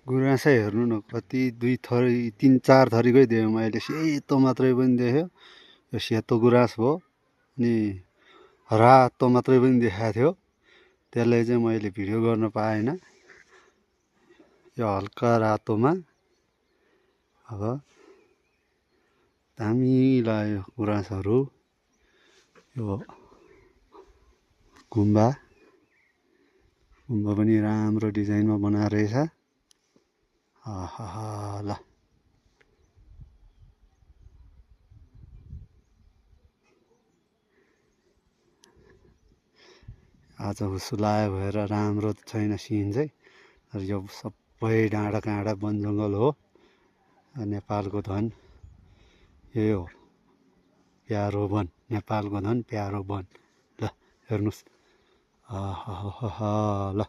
गुराँसै हेर्नु न कति दुई थरी तिन चार थरीकै देखेँ मैले सेतो मात्रै पनि देख्यो यो सेतो गुराँस हो अनि रातो मात्रै पनि देखाएको थियो त्यसलाई चाहिँ मैले भिडियो गर्न पाएन यो हल्का रातोमा अब दामी लाग्यो गुराँसहरू यो गुम्बा पनि राम्रो डिजाइनमा बनाएको रहेछ आहा ल आज हुसुलायो भएर राम्रो छैन सिन चाहिँ यो सबै डाँडा काँडा वन जङ्गल हो नेपालको धन यही हो प्यारो वन नेपालको धन प्यारो वन ल हेर्नुहोस् आहा ल